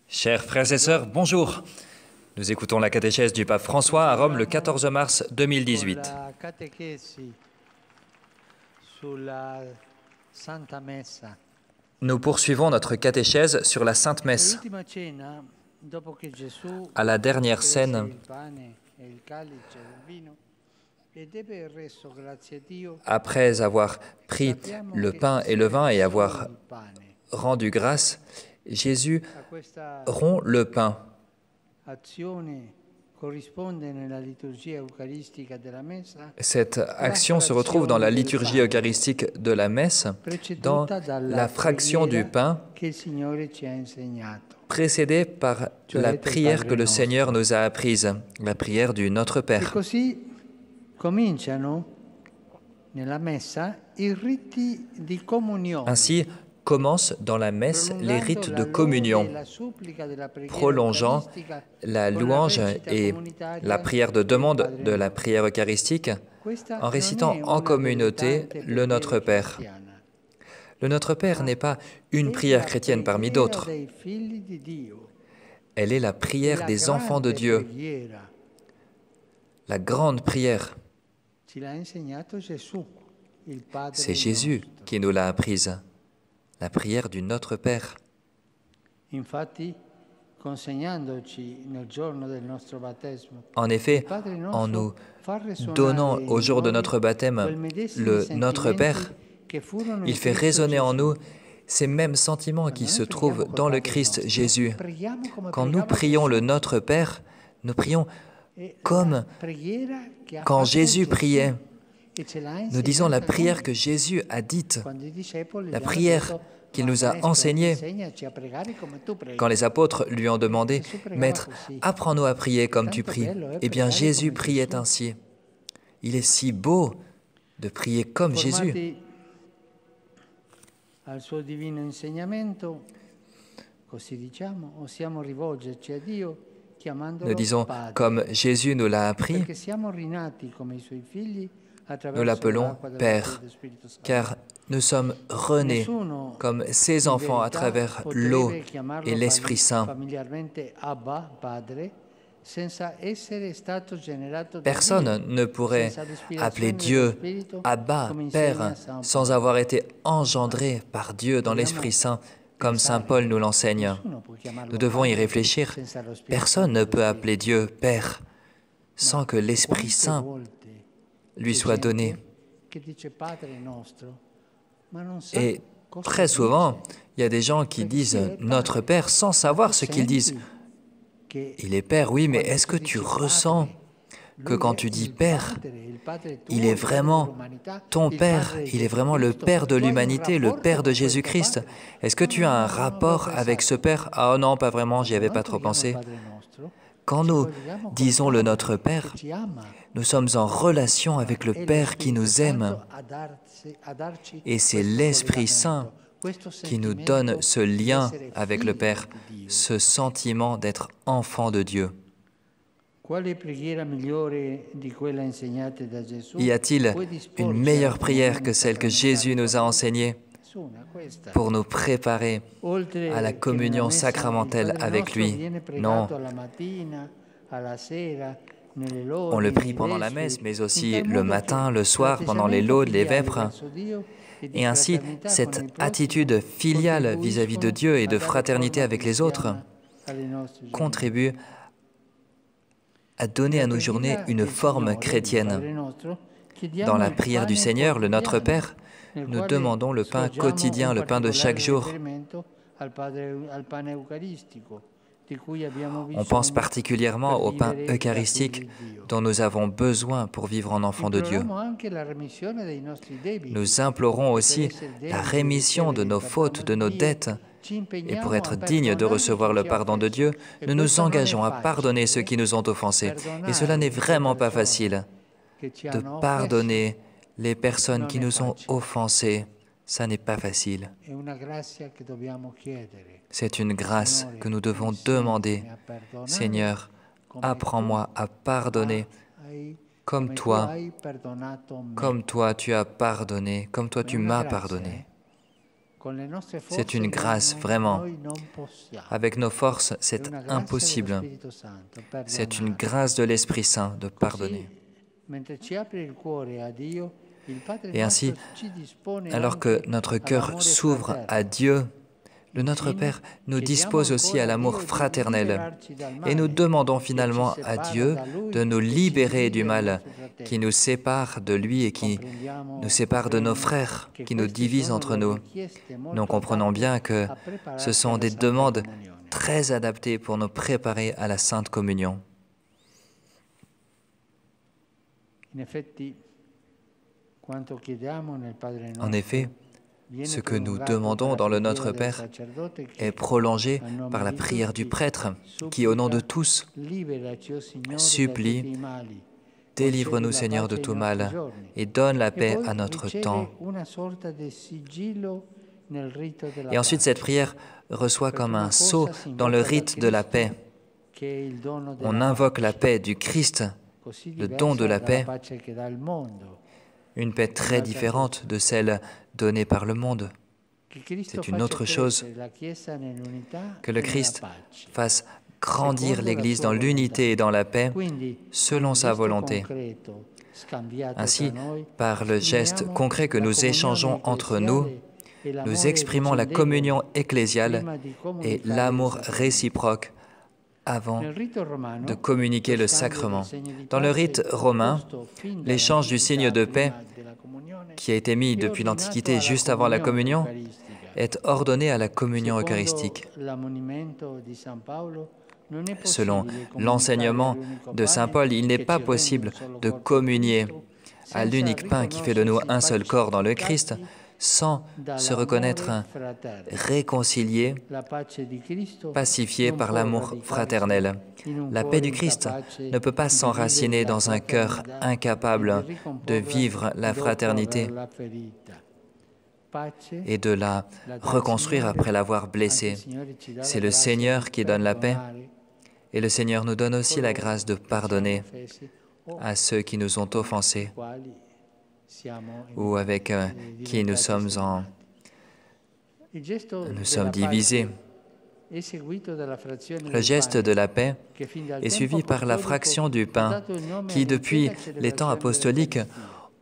Chers frères et sœurs, bonjour. Nous écoutons la catéchèse du pape François à Rome le 14 mars 2018. Nous poursuivons notre catéchèse sur la Sainte Messe. À la dernière scène, après avoir pris le pain et le vin et avoir rendu grâce, Jésus rompt le pain. Cette action se retrouve dans la liturgie eucharistique de la messe, dans la fraction du pain, précédée par la prière que le Seigneur nous a apprise, la prière du Notre Père. Ainsi commencent dans la messe les rites de communion, prolongeant la louange et la prière de demande de la prière eucharistique en récitant en communauté le Notre Père. Le Notre Père n'est pas une prière chrétienne parmi d'autres. Elle est la prière des enfants de Dieu, la grande prière. C'est Jésus qui nous l'a apprise, la prière du Notre Père. En effet, en nous donnant au jour de notre baptême le Notre Père, il fait résonner en nous ces mêmes sentiments qui se trouvent dans le Christ Jésus. Quand nous prions le Notre Père, nous prions comme quand Jésus priait. Nous disons la prière que Jésus a dite, la prière qu'il nous a enseignée. Quand les apôtres lui ont demandé « Maître, apprends-nous à prier comme tu pries », eh bien Jésus priait ainsi. Il est si beau de prier comme Jésus. Nous disons, comme Jésus nous l'a appris, nous l'appelons Père, car nous sommes renés comme ses enfants à travers l'eau et l'Esprit Saint. Personne ne pourrait appeler Dieu Abba, Père, sans avoir été engendré par Dieu dans l'Esprit Saint, comme saint Paul nous l'enseigne. Nous devons y réfléchir. Personne ne peut appeler Dieu Père sans que l'Esprit Saint lui soit donné. Et très souvent, il y a des gens qui disent « Notre Père » sans savoir ce qu'ils disent. Il est Père, oui, mais est-ce que tu ressens que quand tu dis Père, il est vraiment ton Père, il est vraiment le Père de l'humanité, le Père de Jésus-Christ? Est-ce que tu as un rapport avec ce Père? Ah non, pas vraiment, j'y avais pas trop pensé. Quand nous disons le Notre Père, nous sommes en relation avec le Père qui nous aime. Et c'est l'Esprit Saint qui nous donne ce lien avec le Père, ce sentiment d'être enfant de Dieu. Y a-t-il une meilleure prière que celle que Jésus nous a enseignée pour nous préparer à la communion sacramentelle avec lui? Non. On le prie pendant la messe, mais aussi le matin, le soir, pendant les laudes, les vêpres. Et ainsi, cette attitude filiale vis-à-vis de Dieu et de fraternité avec les autres contribue à donner à nos journées une forme chrétienne. Dans la prière du Seigneur, le Notre Père, nous demandons le pain quotidien, le pain de chaque jour. On pense particulièrement au pain eucharistique dont nous avons besoin pour vivre en enfant de Dieu. Nous implorons aussi la rémission de nos fautes, de nos dettes. Et pour être dignes de recevoir le pardon de Dieu, nous nous engageons à pardonner ceux qui nous ont offensés. Et cela n'est vraiment pas facile. De pardonner les personnes qui nous ont offensés, ça n'est pas facile. C'est une grâce que nous devons demander. Seigneur, apprends-moi à pardonner comme toi tu as pardonné, comme toi tu m'as pardonné. C'est une grâce, vraiment. Avec nos forces, c'est impossible. C'est une grâce de l'Esprit Saint de pardonner. Et ainsi, alors que notre cœur s'ouvre à Dieu, le Notre Père nous dispose aussi à l'amour fraternel. Et nous demandons finalement à Dieu de nous libérer du mal qui nous sépare de lui et qui nous sépare de nos frères, qui nous divise entre nous. Nous comprenons bien que ce sont des demandes très adaptées pour nous préparer à la Sainte Communion. En effet, ce que nous demandons dans le Notre Père est prolongé par la prière du prêtre qui, au nom de tous, supplie « Délivre-nous, Seigneur, de tout mal et donne la paix à notre temps. » Et ensuite, cette prière reçoit comme un sceau dans le rite de la paix. On invoque la paix du Christ, le don de la paix, une paix très différente de celle donnée par le monde. C'est une autre chose que le Christ fasse grandir l'Église dans l'unité et dans la paix selon sa volonté. Ainsi, par le geste concret que nous échangeons entre nous, nous exprimons la communion ecclésiale et l'amour réciproque avant de communiquer le sacrement. Dans le rite romain, l'échange du signe de paix, qui a été mis depuis l'Antiquité juste avant la communion, est ordonné à la communion eucharistique. Selon l'enseignement de saint Paul, il n'est pas possible de communier à l'unique pain qui fait de nous un seul corps dans le Christ sans se reconnaître réconcilié, pacifié par l'amour fraternel. La paix du Christ ne peut pas s'enraciner dans un cœur incapable de vivre la fraternité et de la reconstruire après l'avoir blessée. C'est le Seigneur qui donne la paix et le Seigneur nous donne aussi la grâce de pardonner à ceux qui nous ont offensés ou avec qui nous sommes divisés. Le geste de la paix est suivi par la fraction du pain qui, depuis les temps apostoliques,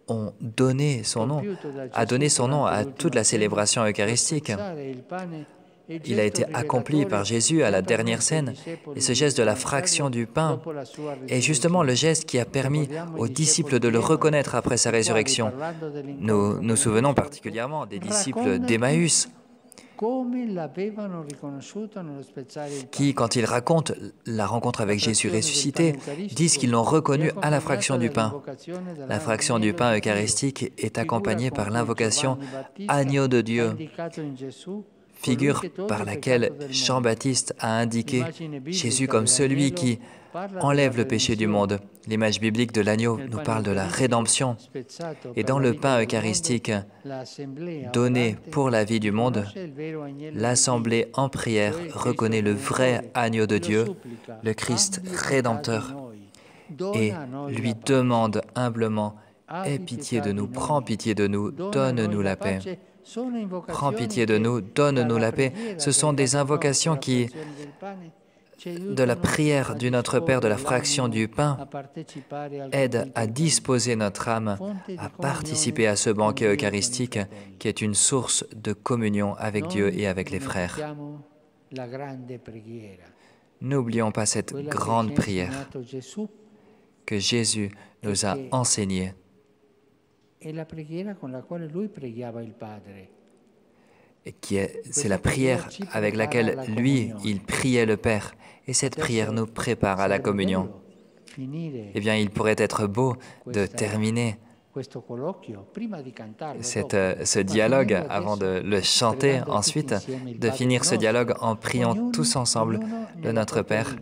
a donné son nom à toute la célébration eucharistique. Il a été accompli par Jésus à la dernière scène, et ce geste de la fraction du pain est justement le geste qui a permis aux disciples de le reconnaître après sa résurrection. Nous nous souvenons particulièrement des disciples d'Emmaüs, qui, quand ils racontent la rencontre avec Jésus ressuscité, disent qu'ils l'ont reconnu à la fraction du pain. La fraction du pain eucharistique est accompagnée par l'invocation « Agneau de Dieu », figure par laquelle Jean-Baptiste a indiqué Jésus comme celui qui enlève le péché du monde. L'image biblique de l'agneau nous parle de la rédemption. Et dans le pain eucharistique donné pour la vie du monde, l'Assemblée en prière reconnaît le vrai agneau de Dieu, le Christ rédempteur, et lui demande humblement « Aie pitié de nous, prends pitié de nous, donne-nous la paix ». Prends pitié de nous, donne-nous la paix. Ce sont des invocations qui, de la prière du Notre Père, de la fraction du pain, aident à disposer notre âme, à participer à ce banquet eucharistique qui est une source de communion avec Dieu et avec les frères. N'oublions pas cette grande prière que Jésus nous a enseignée. C'est la prière avec laquelle lui, il priait le Père. Et cette prière nous prépare à la communion. Eh bien, il pourrait être beau de terminer ce dialogue avant de le chanter, ensuite de finir ce dialogue en priant tous ensemble le Notre Père,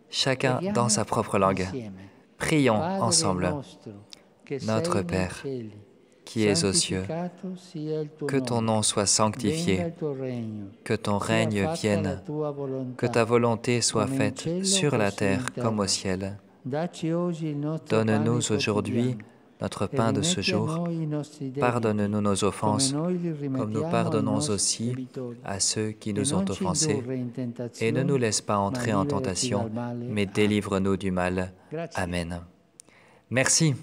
chacun dans sa propre langue. Prions ensemble. Notre Père, qui es aux cieux, que ton nom soit sanctifié, que ton règne vienne, que ta volonté soit faite sur la terre comme au ciel. Donne-nous aujourd'hui notre pain de ce jour. Pardonne-nous nos offenses, comme nous pardonnons aussi à ceux qui nous ont offensés. Et ne nous laisse pas entrer en tentation, mais délivre-nous du mal. Amen. Merci.